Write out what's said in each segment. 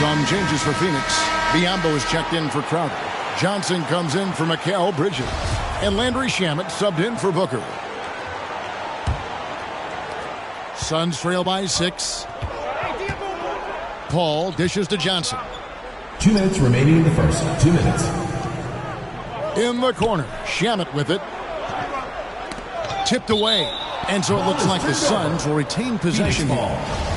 Some changes for Phoenix. Biyombo is checked in for Crowder. Johnson comes in for Mikal Bridges. And Landry Shamet subbed in for Booker. Suns trail by 6. Paul dishes to Johnson. 2 minutes remaining in the first. 2 minutes. In the corner. Shamet with it. Tipped away. And so it looks like the Suns will retain possession here.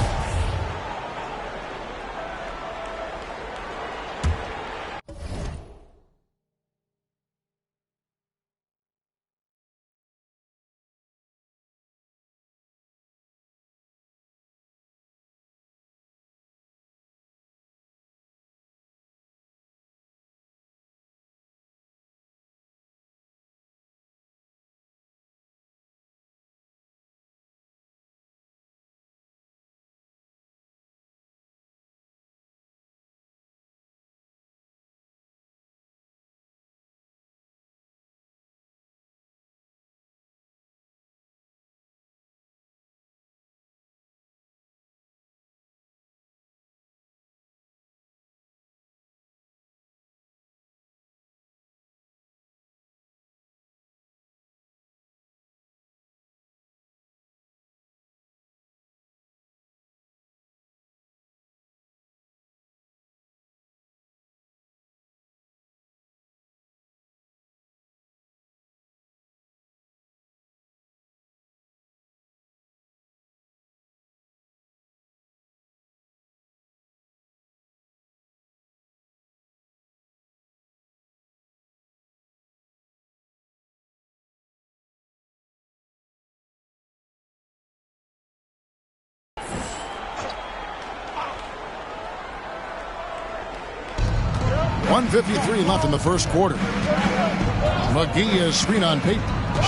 .153 left in the first quarter. McGee is screen on Payton.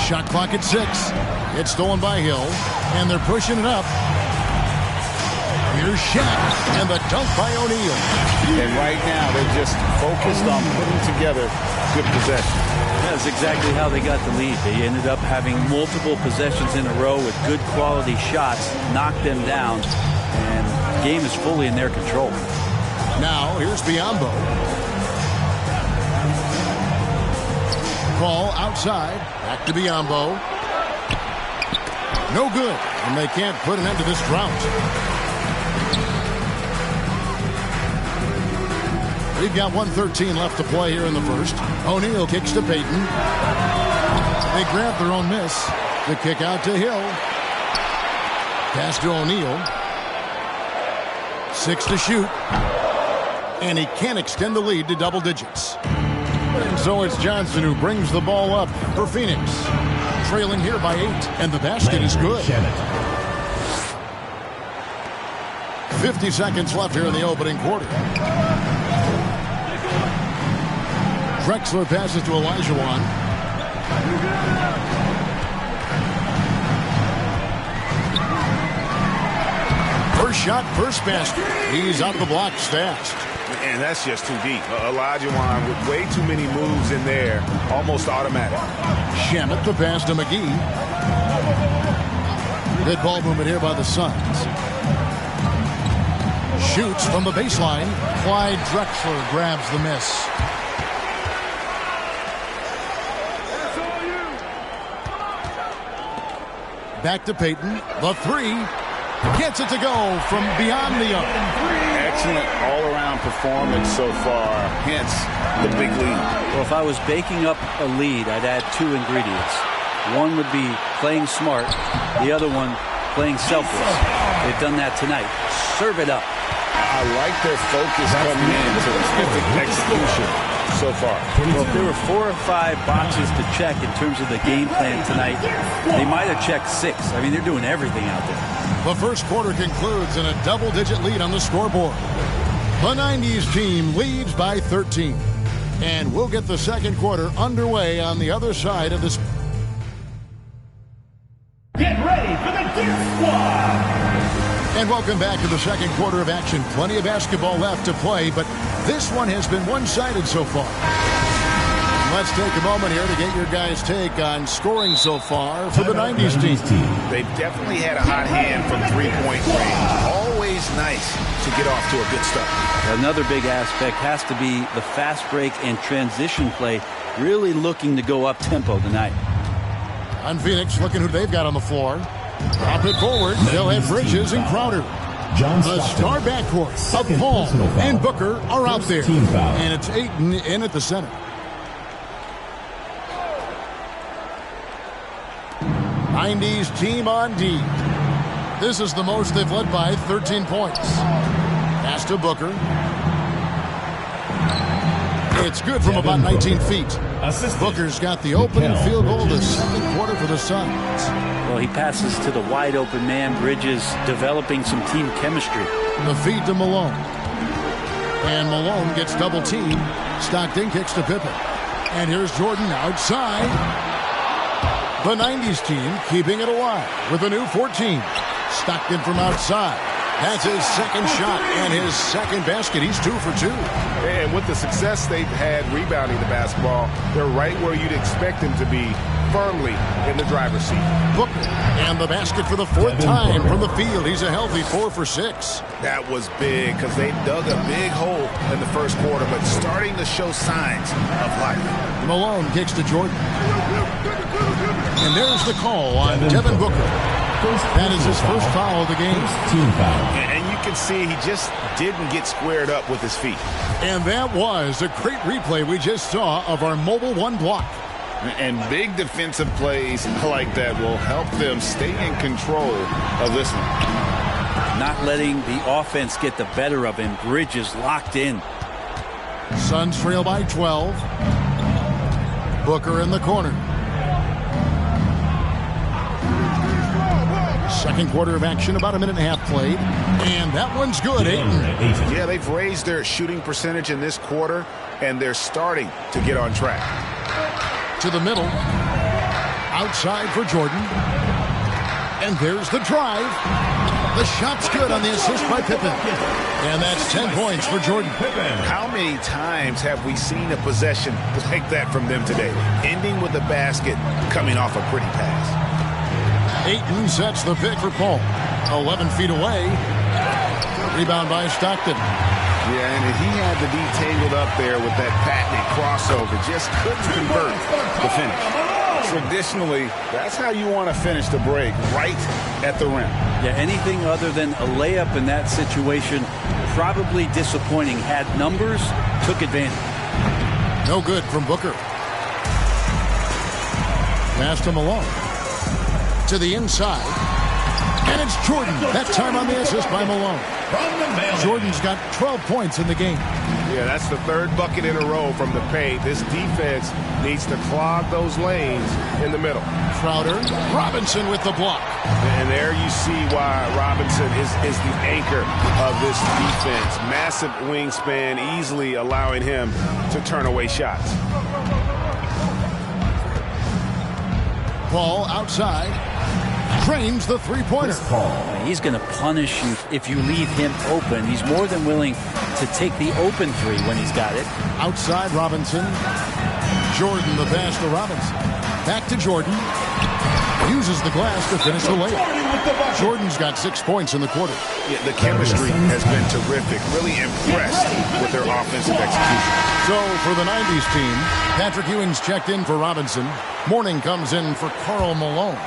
Shot clock at 6. It's stolen by Hill, and they're pushing it up. Here's Shaq, and the dunk by O'Neal. And right now, they're just focused on putting together good possession. That's exactly how they got the lead. They ended up having multiple possessions in a row with good quality shots, knocked them down, and the game is fully in their control. Now, here's Biyombo. Ball outside. Back to Biyombo. No good. And they can't put an end to this drought. We've got 1:13 left to play here in the first. O'Neal kicks to Payton. They grab their own miss. The kick out to Hill. Pass to O'Neal. 6 to shoot. And he can't extend the lead to double digits. And so it's Johnson who brings the ball up for Phoenix. Trailing here by 8, and the basket is good. 50 seconds left here in the opening quarter. Drexler passes to Olajuwon. First shot, first basket. He's out of the blocks fast. And that's just too deep. Olajuwon with way too many moves in there, almost automatic. Shamet the pass to McGee. Good ball movement here by the Suns. Shoots from the baseline. Clyde Drexler grabs the miss. Back to Payton. The 3. Gets it to go from beyond the arc. Excellent all-around performance so far, hence the big lead. Well, if I was baking up a lead, I'd add 2 ingredients. One would be playing smart, the other one playing selfless. They've done that tonight. Serve it up. I like their focus coming in to terrific execution so far. Well, if there were 4 or 5 boxes to check in terms of the game plan tonight, they might have checked 6. I mean, they're doing everything out there. The first quarter concludes in a double-digit lead on the scoreboard. The 90s team leads by 13. And we'll get the second quarter underway on the other side of this. Get ready for the Gear Squad! And welcome back to the second quarter of action. Plenty of basketball left to play, but this one has been one-sided so far. Let's take a moment here to get your guys' take on scoring so far for the 90s team. They've definitely had a hot hand from three-point range. Always nice nice to get off to a good start. Another big aspect has to be the fast break and transition play, really looking to go up tempo tonight. On Phoenix, looking who they've got on the floor. Drop it forward. They'll have Bridges and Crowder. The star backcourt of Paul and Booker are out there. And it's Ayton in at the center. 90s team on D. This is the most they've led by 13 points. Pass to Booker. It's good from about 19 feet. Booker's got the opening field goal the second quarter for the Suns. Well, he passes to the wide open man. Bridges developing some team chemistry. The feed to Malone. And Malone gets double teamed. Stockton kicks to Pippen. And here's Jordan outside. The 90s team keeping it alive with a new 14. Stockton from outside. That's his second shot and his second basket. He's 2 for 2. And with the success they've had rebounding the basketball, they're right where you'd expect them to be, firmly in the driver's seat. Booker and the basket for the fourth time from the field. He's a healthy 4 for 6. That was big because they dug a big hole in the first quarter, but starting to show signs of life. Malone kicks to Jordan. And there's the call on Devin Booker. That is his first foul of the game. Team foul. And you can see he just didn't get squared up with his feet. And that was a great replay we just saw of our Mobile One block. And big defensive plays like that will help them stay in control of this one. Not letting the offense get the better of him. Bridges locked in. Suns trail by 12. Booker in the corner. Second quarter of action, about a minute and a half played. And that one's good, Ayton. Yeah, they've raised their shooting percentage in this quarter, and they're starting to get on track. To the middle. Outside for Jordan. And there's the drive. The shot's good on the assist by Pippen. And that's 10 points for Jordan. How many times have we seen a possession like that from them today? Ending with a basket, coming off a pretty pass. Ayton sets the pick for Paul. 11 feet away. Rebound by Stockton. Yeah, and he had to be tangled up there with that patented crossover. Just couldn't convert the finish. Traditionally, that's how you want to finish the break, right at the rim. Yeah, anything other than a layup in that situation, probably disappointing. Had numbers, took advantage. No good from Booker. Pass to Malone. To the inside. And it's Jordan. That time on the assist by Malone. Jordan's got 12 points in the game. Yeah, that's the third bucket in a row from the paint. This defense needs to clog those lanes in the middle. Crowder. Robinson with the block. And there you see why Robinson is the anchor of this defense. Massive wingspan, easily allowing him to turn away shots. Paul outside. Trains the three-pointer. He's going to punish you if you leave him open. He's more than willing to take the open three when he's got it. Outside Robinson. Jordan the pass to Robinson. Back to Jordan. Uses the glass to finish the layup. Jordan's got 6 points in the quarter. Yeah, the chemistry has been terrific. Really impressed with their offensive execution. So for the 90s team, Patrick Ewing's checked in for Robinson. Mourning comes in for Karl Malone.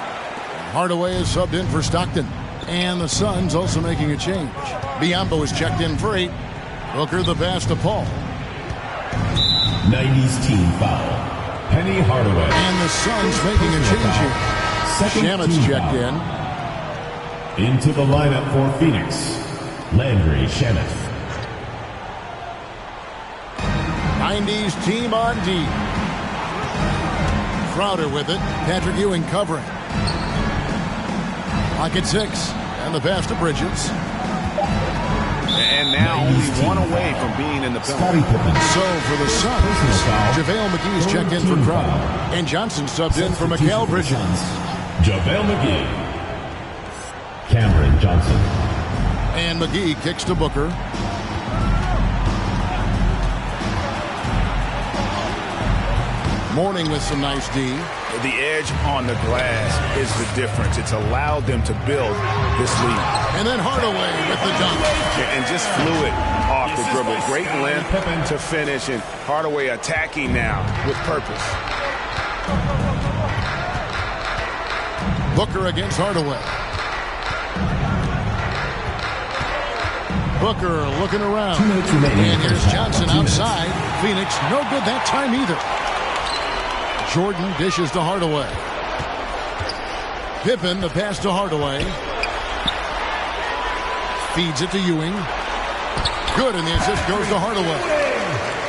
Hardaway is subbed in for Stockton. And the Suns also making a change. Biyombo is checked in for 8. Booker the pass to Paul. 90s team foul. Penny Hardaway. And the Suns making a change here. Shamet's checked in. Into the lineup for Phoenix, Landry Shamet. 90s team on D. Crowder with it. Patrick Ewing covering. Pocket 6. And the pass to Bridges. And now only one away from being in the penalty. So for the Suns, JaVale McGee's checked in for Crowder. And Johnson subbed in for Mikal Bridges. JaVale McGee. Cameron Johnson. And McGee kicks to Booker. Mourning with some nice D. The edge on the glass is the difference. It's allowed them to build this lead. And then Hardaway with the dunk. And just fluid off the dribble. Great length to finish, and Hardaway attacking now with purpose. Booker against Hardaway. Booker looking around. 2 minutes remaining. And here's Johnson outside. Phoenix no good that time either. Jordan dishes to Hardaway. Pippen, the pass to Hardaway. Feeds it to Ewing. Good, and the assist goes to Hardaway.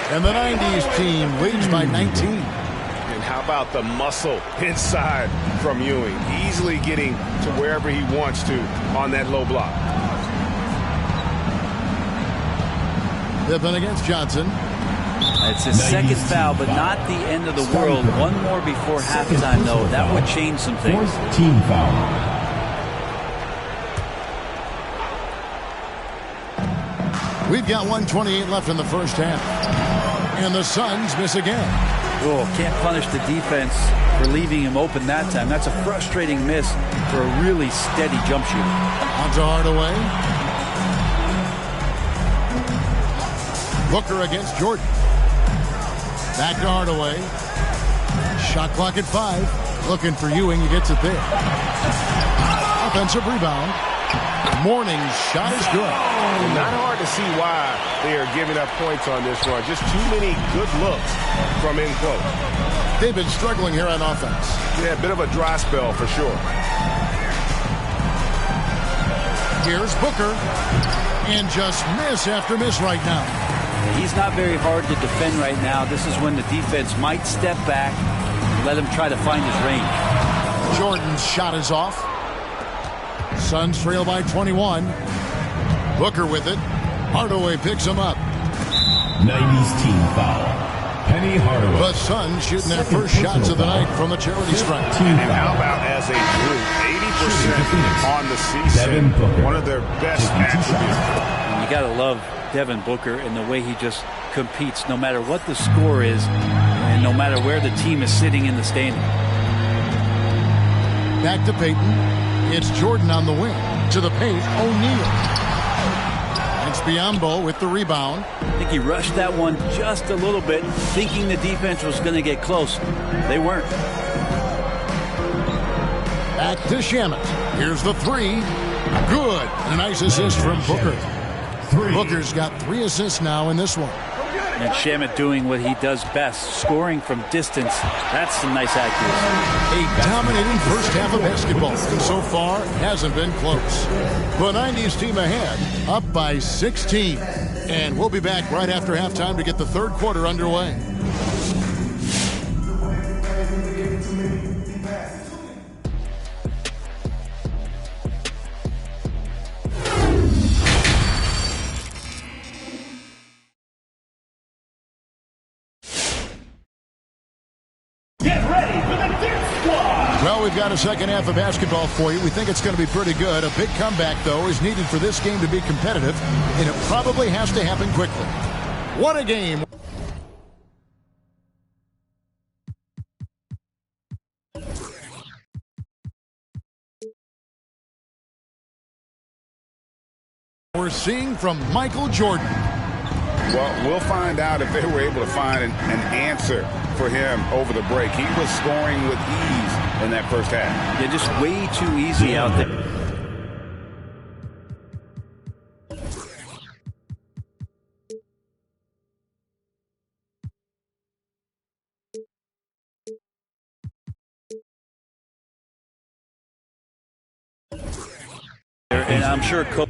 And the 90s team leads by 19. And how about the muscle inside from Ewing? Easily getting to wherever he wants to on that low block. Pippen against Johnson. It's his second foul, but not the end of the world. One more before halftime, though. That would change some things. Fourth team foul. We've got 1:28 left in the first half. And the Suns miss again. Oh, can't punish the defense for leaving him open that time. That's a frustrating miss for a really steady jump shooter. On to Hardaway. Booker against Jordan. Back to Hardaway. Shot clock at 5. Looking for Ewing. He gets it there. Offensive rebound. Mourning's shot is good. Not hard to see why they are giving up points on this run. Just too many good looks from in close. They've been struggling here on offense. Yeah, a bit of a dry spell for sure. Here's Booker. And just miss after miss right now. He's not very hard to defend right now. This is when the defense might step back and let him try to find his range. Jordan's shot is off. Suns trail by 21. Booker with it. Hardaway picks him up. 90s team foul. Penny Hardaway. The Suns shooting their first shots of the night from the charity stripe. Team And how foul. about as a group, 80% on the season. Devin Booker. One of their best attributes. And you got to love Devin Booker and the way he just competes no matter what the score is and no matter where the team is sitting in the standing. Back to Payton. It's Jordan on the wing. To the paint, O'Neal. It's Biyombo with the rebound. I think he rushed that one just a little bit, thinking the defense was going to get close. They weren't. Back to Shamet. Here's the 3. Good. A nice assist from Booker. Booker's got 3 assists now in this one. And Shamet doing what he does best, scoring from distance. That's some nice accuracy. A dominating first half of basketball. So far, hasn't been close. The 90s team ahead, up by 16. And we'll be back right after halftime to get the third quarter underway. Get ready for the Dip Squad. Well, we've got a second half of basketball for you. We think it's going to be pretty good. A big comeback, though, is needed for this game to be competitive, and it probably has to happen quickly. What a game. We're seeing from Michael Jordan. Well, we'll find out if they were able to find an answer for him over the break. He was scoring with ease in that first half. They're just way too easy out there. And I'm sure Coach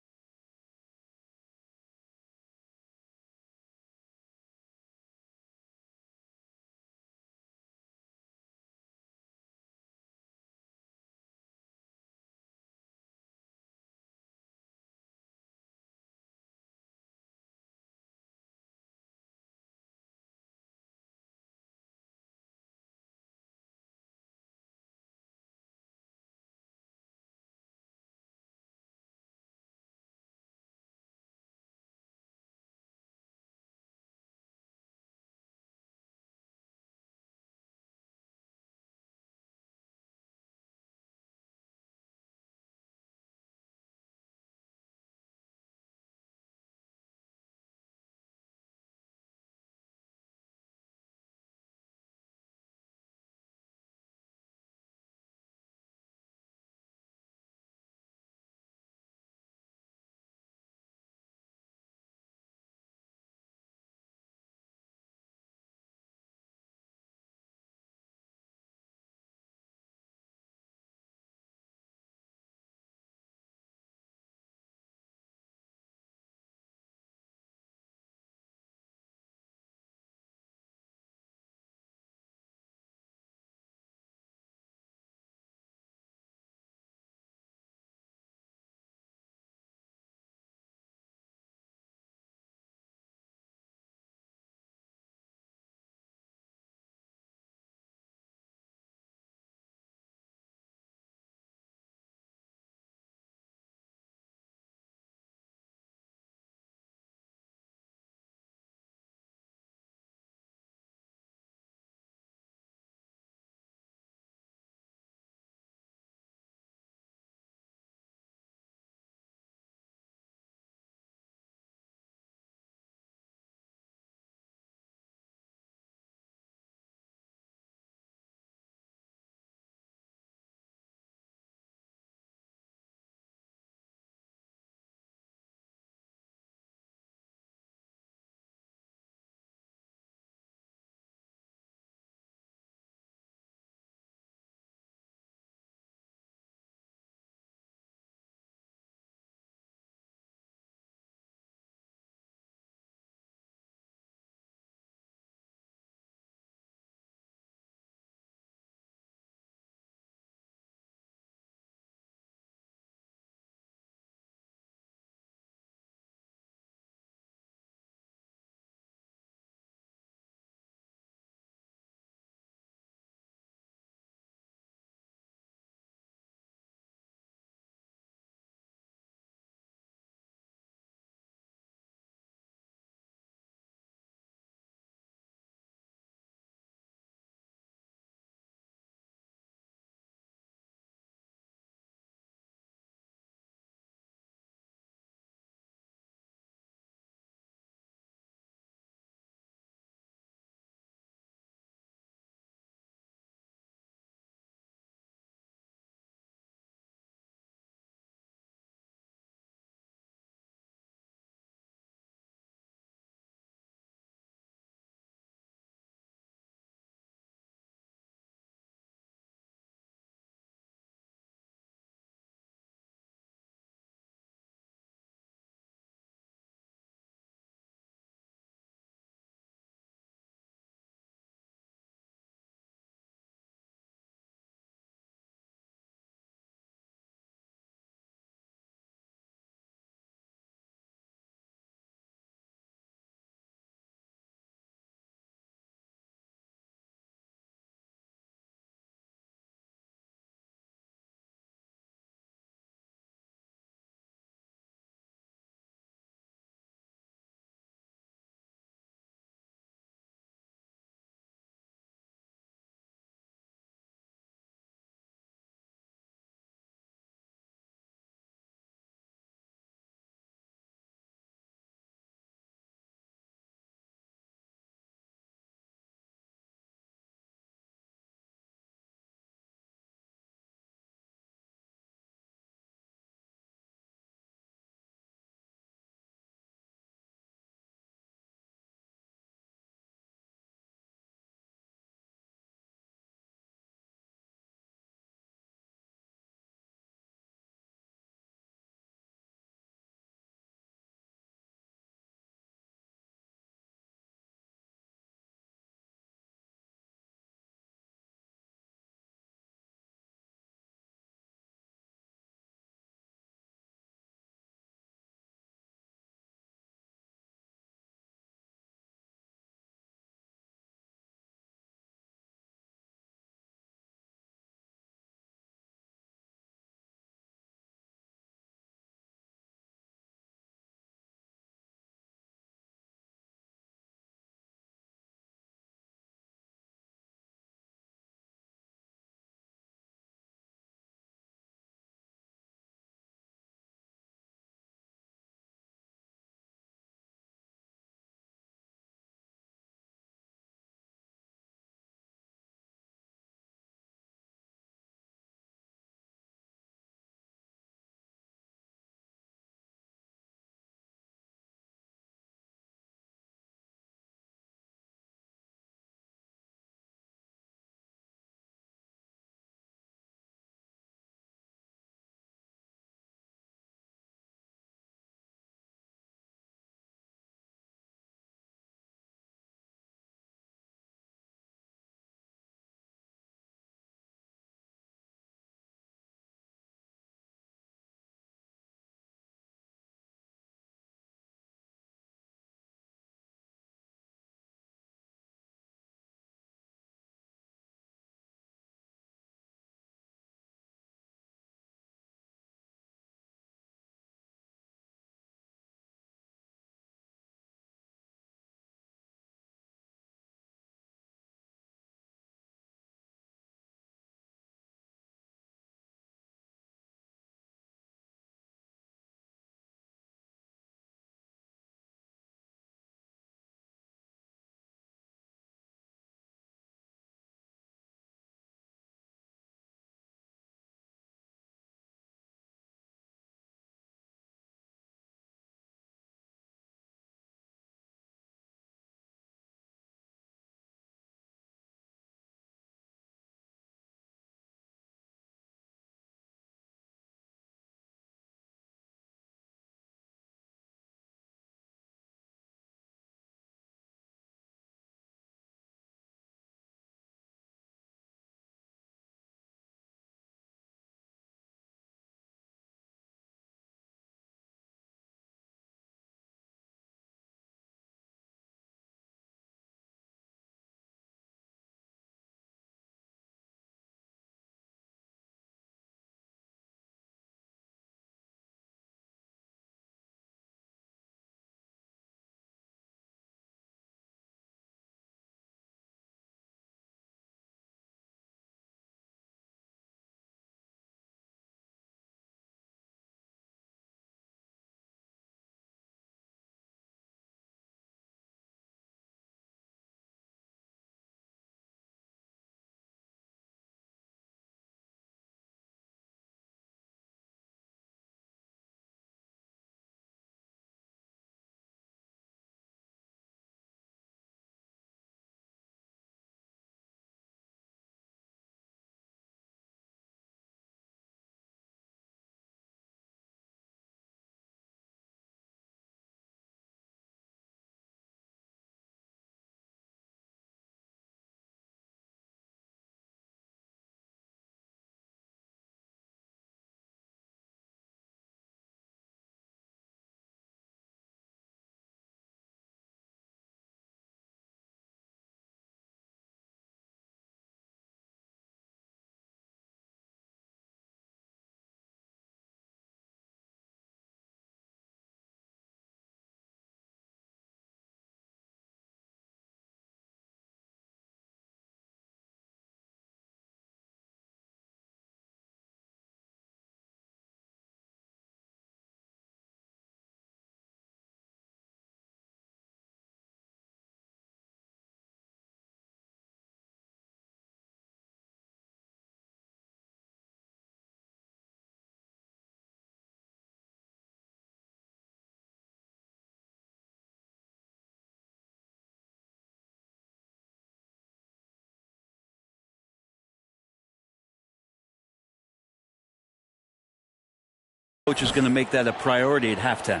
Coach is going to make that a priority at halftime.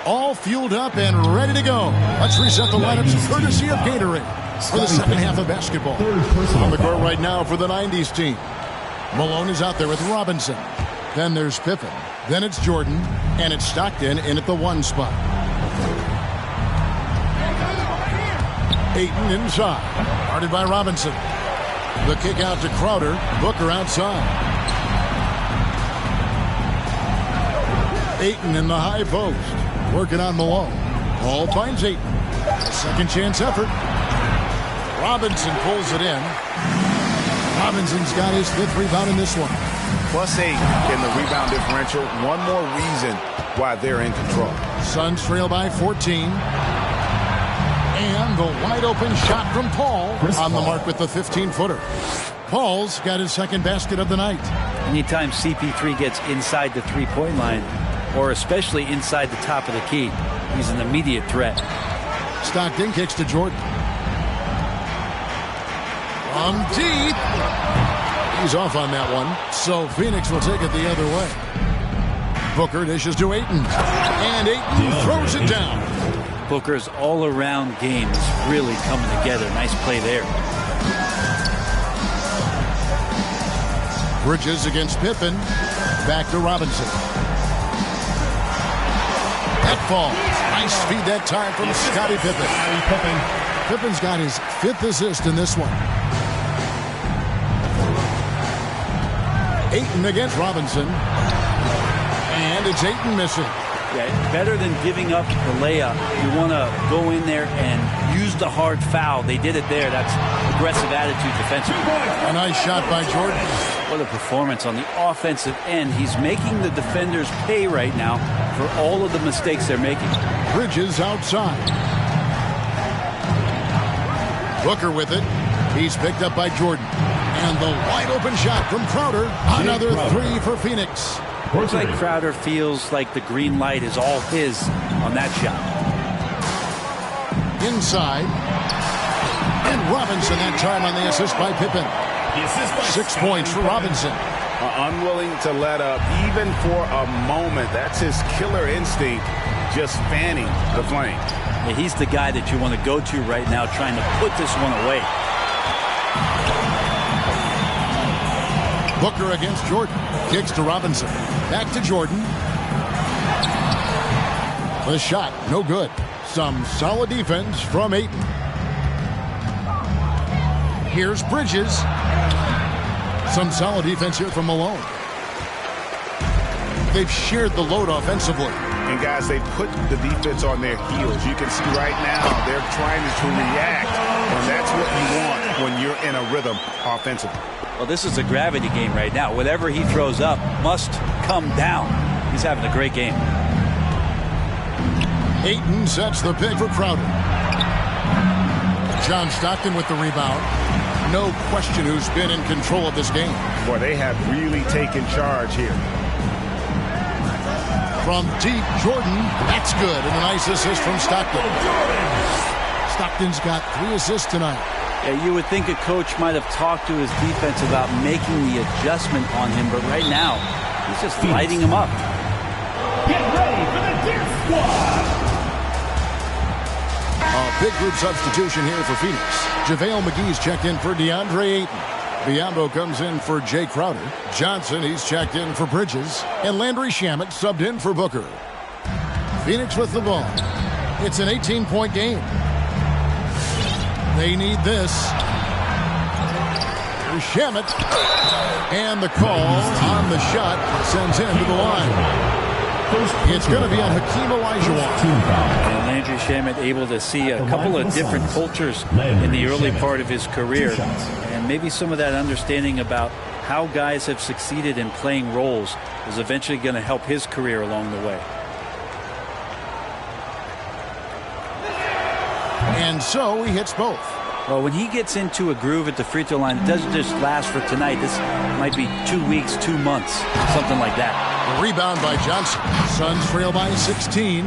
All fueled up and ready to go. Let's reset the lineups courtesy of Gatorade for the second half of basketball. On the court right now for the 90s team. Malone is out there with Robinson. Then there's Pippen. Then it's Jordan. And it's Stockton in at the 1 spot. Ayton inside. Guarded by Robinson. The kick out to Crowder. Booker outside. Ayton in the high post. Working on Malone. Hall finds Ayton. Second chance effort. Robinson pulls it in. Robinson's got his 5th rebound in this one. +8 in the rebound differential. One more reason why they're in control. Suns trail by 14. And the wide open shot from Paul on the mark with the 15-footer. Paul's got his 2nd basket of the night. Anytime CP3 gets inside the three-point line, or especially inside the top of the key, he's an immediate threat. Stockton kicks to Jordan. From deep. He's off on that one. So Phoenix will take it the other way. Booker dishes to Ayton. And Ayton throws it down. Booker's all-around game is really coming together. Nice play there. Bridges against Pippen. Back to Robinson. That falls. Nice feed that time from Scottie Pippen. Pippen's got his 5th assist in this one. Ayton against Robinson. And it's Ayton missing. Yeah, better than giving up the layup. You want to go in there and use the hard foul. They did it there. That's aggressive attitude defensively. A nice shot by Jordan. What a performance on the offensive end. He's making the defenders pay right now for all of the mistakes they're making. Bridges outside. Booker with it. He's picked up by Jordan. And the wide open shot from Crowder. Another 3 for Phoenix. Looks like Crowder feels like the green light is all his on that shot. Inside. And Robinson that time on the assist by Pippen. 6 points for Robinson. Unwilling to let up even for a moment. That's his killer instinct, just fanning the flame. Yeah, he's the guy that you want to go to right now trying to put this one away. Booker against Jordan. Kicks to Robinson. Back to Jordan. The shot, no good. Some solid defense from Ayton. Here's Bridges. Some solid defense here from Malone. They've shared the load offensively. And guys, they put the defense on their heels. You can see right now they're trying to react. And that's what you want when you're in a rhythm offensively. Well, this is a gravity game right now. Whatever he throws up must come down. He's having a great game. Ayton sets the pick for Crowder. John Stockton with the rebound. No question who's been in control of this game. Boy, they have really taken charge here. From deep, Jordan. That's good. And a nice assist from Stockton. Stockton's got 3 assists tonight. Yeah, you would think a coach might have talked to his defense about making the adjustment on him, but right now, he's just lighting him up. Get ready for the Deer Squad. A big group substitution here for Phoenix. JaVale McGee's checked in for DeAndre Ayton. Biyombo comes in for Jay Crowder. Johnson, he's checked in for Bridges. And Landry Shamet subbed in for Booker. Phoenix with the ball. It's an 18-point game. They need this. Here's Shamet. And the call on the shot sends him to the line. It's going to be on Hakeem Olajuwon. And Landry Shamet able to see a couple of different cultures in the early part of his career. And maybe some of that understanding about how guys have succeeded in playing roles is eventually going to help his career along the way. And so he hits both. Well, when he gets into a groove at the free throw line, it doesn't just last for tonight. This might be 2 weeks, 2 months, something like that. A rebound by Johnson. Suns trail by 16.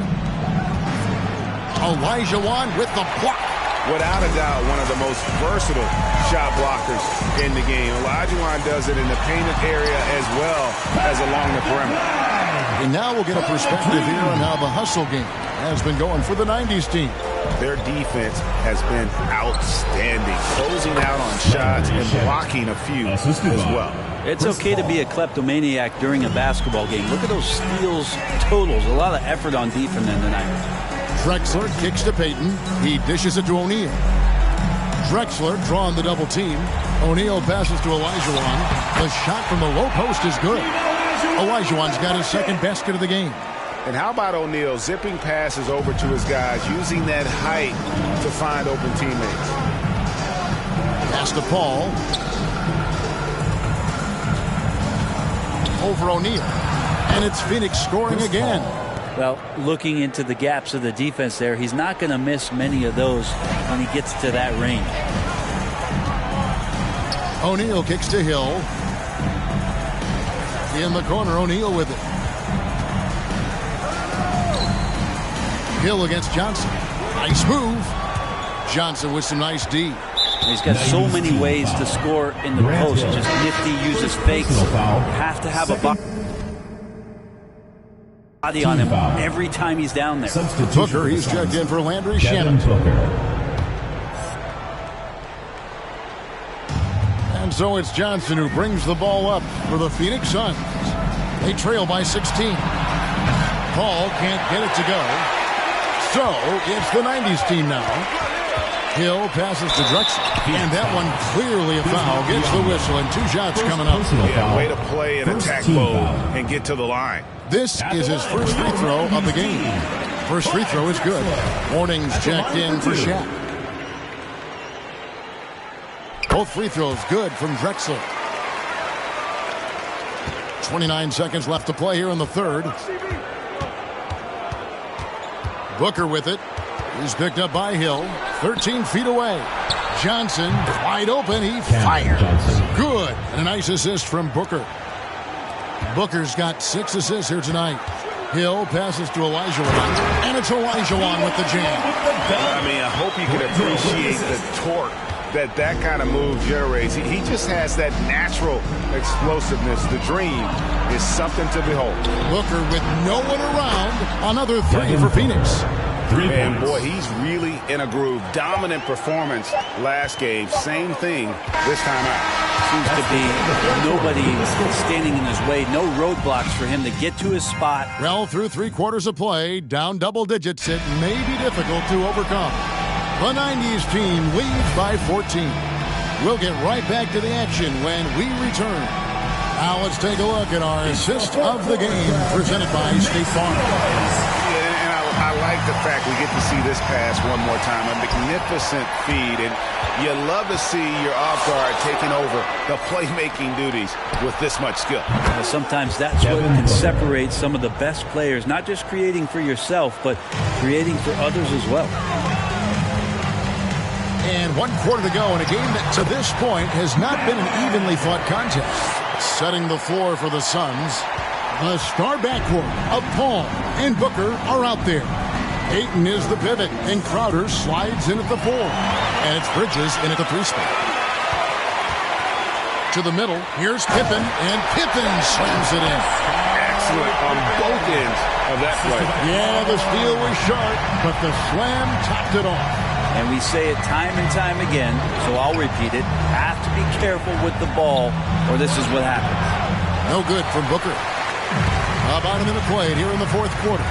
Olajuwon with the block. Without a doubt, one of the most versatile shot blockers in the game. Olajuwon does it in the painted area as well as along the perimeter. And now we'll get a perspective here on how the hustle game has been going for the 90s team. Their defense has been outstanding, closing out on shots and blocking a few as well. It's okay to be a kleptomaniac during a basketball game. Look at those steals totals. A lot of effort on defense tonight. Drexler kicks to Payton. He dishes it to O'Neal. Drexler drawing the double team. O'Neal passes to Olajuwon. The shot from the low post is good. Olajuwon's got his second basket of the game. And how about O'Neal zipping passes over to his guys, using that height to find open teammates. Pass to Paul. Over O'Neal. And it's Phoenix scoring again. Well, looking into the gaps of the defense there, he's not going to miss many of those when he gets to that range. O'Neal kicks to Hill. In the corner, O'Neal with it. Hill against Johnson. Nice move. Johnson with some nice D. He's got so many ways to score in the post. Just nifty, uses fakes. You have to have a body on him every time he's down there. Booker, he's checked in for Landry Shamet. And so it's Johnson who brings the ball up for the Phoenix Suns. They trail by 16. Paul can't get it to go. So it's the 90s team now. Hill passes to Drexler. And that one clearly a foul. Gets the whistle and 2 shots coming up. Yeah, way to play in attack mode and get to the line. This is his first free throw of the game. First free throw is good. Warnings checked in for Shaq. Both free throws good from Drexler. 29 seconds left to play here in the third. Booker with it. He's picked up by Hill. 13 feet away. Johnson wide open. He fired. Good. And a nice assist from Booker. Booker's got 6 assists here tonight. Hill passes to Olajuwon. And it's Olajuwon with the jam. I mean, I hope you can appreciate the torque that kind of move generates. He just has that natural explosiveness. The dream is something to behold. Booker with no one around. Another 3 for Phoenix. And boy, he's really in a groove. Dominant performance last game. Same thing this time out. Seems to be nobody standing in his way. No roadblocks for him to get to his spot. Well, through 3 quarters of play, down double digits, it may be difficult to overcome. The 90s team leads by 14. We'll get right back to the action when we return. Now let's take a look at our assist of the game presented by State Farm. I like the fact we get to see this pass one more time. A magnificent feed, and you love to see your off guard taking over the playmaking duties with this much skill. Well, sometimes that's what can separate some of the best players, not just creating for yourself, but creating for others as well. And 1 quarter to go in a game that to this point has not been an evenly fought contest. Setting the floor for the Suns. The star backcourt of Paul and Booker are out there. Ayton is the pivot, and Crowder slides in at the 4. And it's Bridges in at the 3 spot. To the middle, here's Pippen, and Pippen slams it in. Excellent on both ends of that play. Yeah, the steal was sharp, but the slam topped it off. And we say it time and time again, so I'll repeat it. Have to be careful with the ball, or this is what happens. No good from Booker. About a minute played here in the 4th quarter.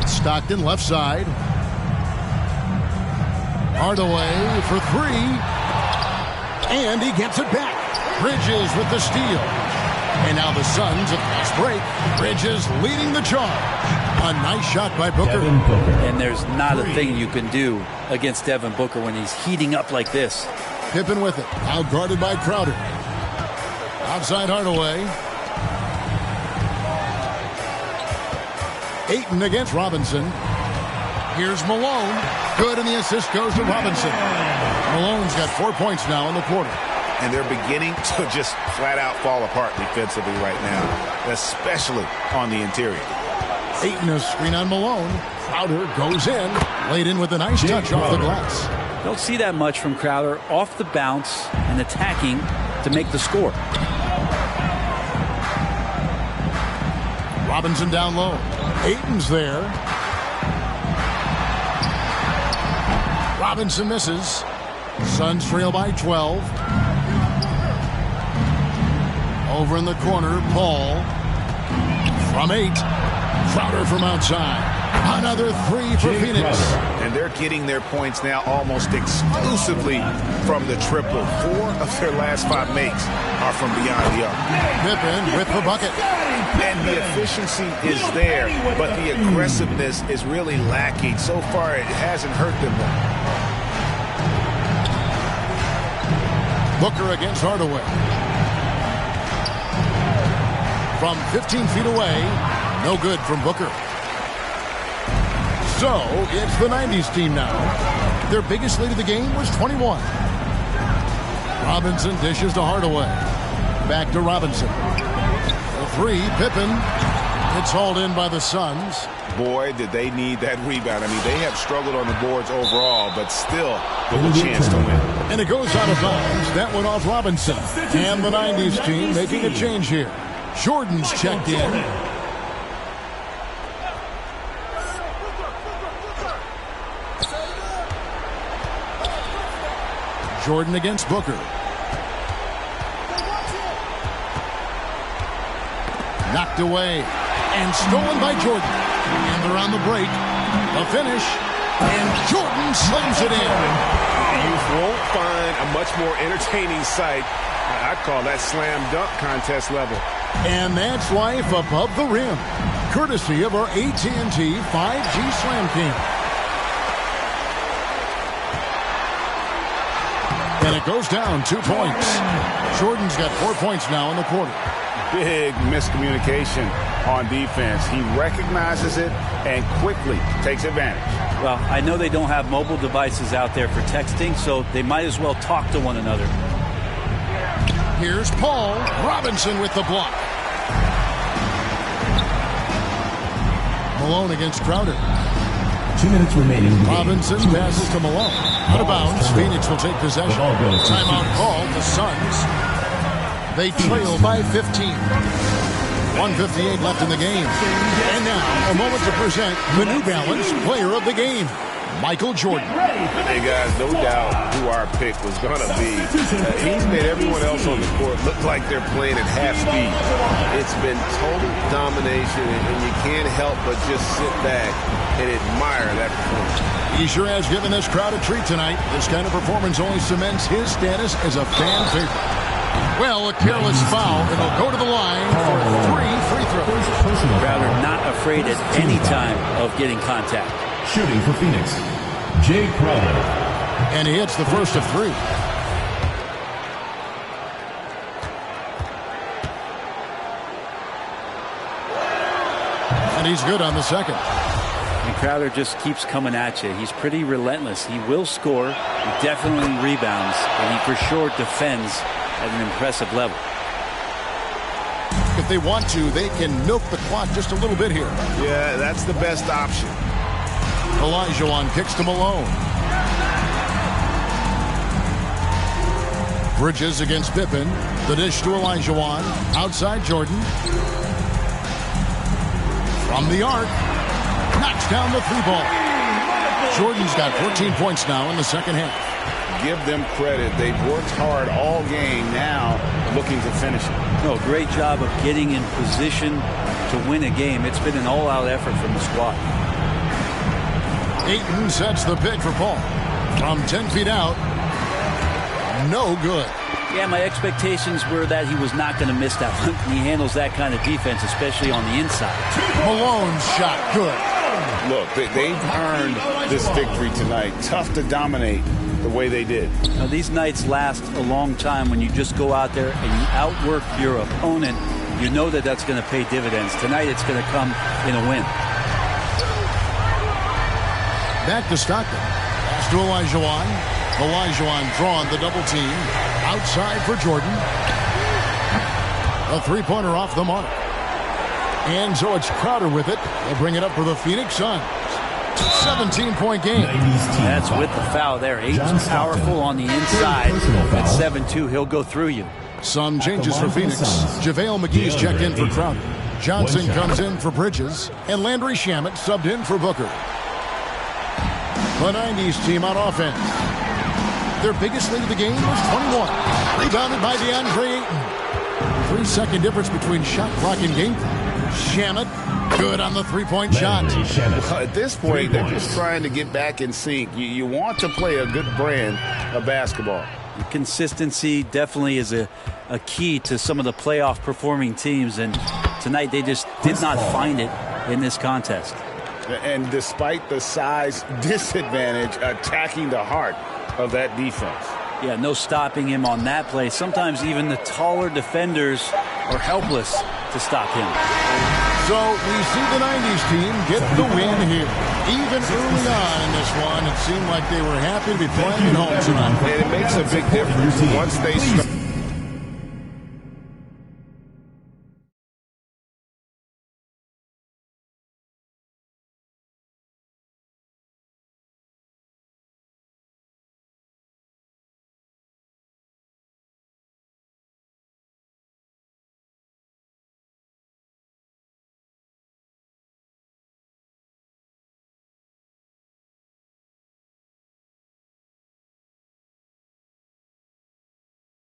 Stockton left side. Hardaway for 3. And he gets it back. Bridges with the steal. And now the Suns, a fast break. Bridges leading the charge. A nice shot by Booker. And there's not a thing you can do against Devin Booker when he's heating up like this. Pippen with it. Out guarded by Crowder. Outside Hardaway. Ayton against Robinson. Here's Malone. Good, and the assist goes to Robinson. Malone's got 4 points now in the quarter. And they're beginning to just flat out fall apart defensively right now, especially on the interior. Ayton a screen on Malone. Crowder goes in. Laid in with a nice touch off the glass. Don't see that much from Crowder. Off the bounce and attacking to make the score. Robinson down low. Ayton's there. Robinson misses. Suns trail by 12. Over in the corner, Paul. From 8. Crowder from outside. Another 3 for Phoenix. And they're getting their points now almost exclusively from the triple. 4 of their last 5 makes are from beyond the arc. Pippen with the bucket. And the efficiency is there, but the aggressiveness is really lacking. So far, it hasn't hurt them well. Booker against Hardaway. From 15 feet away, no good from Booker. So, it's the 90s team now. Their biggest lead of the game was 21. Robinson dishes to Hardaway. Back to Robinson. The 3, Pippen. It's hauled in by the Suns. Boy, did they need that rebound. I mean, they have struggled on the boards overall, but still with a chance to win. And it goes out of bounds. That went off Robinson. And the 90s team making a change here. Jordan's checked in. Jordan against Booker. Knocked away and stolen by Jordan. And they're on the break. The finish. And Jordan slams it in. You won't find a much more entertaining sight. I'd call that slam dunk contest level. And that's life above the rim. Courtesy of our AT&T 5G Slam King. And it goes down 2 points. Jordan's got 4 points now in the quarter. Big miscommunication on defense. He recognizes it and quickly takes advantage. Well, I know they don't have mobile devices out there for texting, so they might as well talk to one another. Here's Paul. Robinson with the block. Malone against Crowder. 2 minutes remaining. Robinson passes to Malone. Out of bounds. Phoenix will take possession. Timeout called. The Suns. They trail by 15. 1:58 left in the game. And now, a moment to present the New Balance Player of the Game, Michael Jordan. Hey, guys, no doubt who our pick was going to be. He's made everyone else on the court look like they're playing at half speed. It's been total domination, and you can't help but just sit back and admire that performance. He sure has given this crowd a treat tonight. This kind of performance only cements his status as a fan favorite. Well, a careless foul, and he'll go to the line for 3 free throws. Crowder not afraid at any time of getting contact. Shooting for Phoenix, Jay Crowder. And he hits the first of 3. And he's good on the second. And Crowder just keeps coming at you. He's pretty relentless. He will score. He definitely rebounds. And he for sure defends at an impressive level. If they want to, they can milk the clock just a little bit here. Yeah, that's the best option. Olajuwon kicks to Malone. Bridges against Pippen. The dish to Olajuwon. Outside Jordan. From the arc. Knocks down the 3-ball. Jordan's got 14 points now in the second half. Give them credit. They've worked hard all game, now looking to finish it. No, great job of getting in position to win a game. It's been an all-out effort from the squad. Ayton sets the pick for Paul. From 10 feet out. No good. Yeah, my expectations were that he was not going to miss that one. He handles that kind of defense, especially on the inside. Malone's shot good. Look, they've earned this victory tonight. Tough to dominate the way they did. Now, these nights last a long time when you just go out there and you outwork your opponent. You know that that's going to pay dividends. Tonight it's going to come in a win. Back to Stockton. Pass to Olajuwon. Olajuwon drawn the double team. Outside for Jordan. A 3-pointer off the mark. And so it's Crowder with it. They'll bring it up for the Phoenix Suns. 17-point game. That's with the foul there. Ayton's powerful on the inside. At 7-2, he'll go through you. Some changes for Phoenix. JaVale McGee's checked in for Crowder. Johnson comes in for Bridges, and Landry Shamet subbed in for Booker. The 90s team on offense. Their biggest lead of the game was 21. Rebounded by DeAndre Ayton. 3-second difference between shot clock and game clock. Shamet, good on the three-point shot. Well, at this point, they're just trying to get back in sync. You want to play a good brand of basketball. Consistency definitely is a key to some of the playoff performing teams, and tonight they just did not find it in this contest. And despite the size disadvantage, attacking the heart of that defense. Yeah, no stopping him on that play. Sometimes even the taller defenders are helpless to stop him. So we see the 90s team get the win here. Even early on in this one, it seemed like they were happy to be playing at home tonight. And it makes a big difference once they start.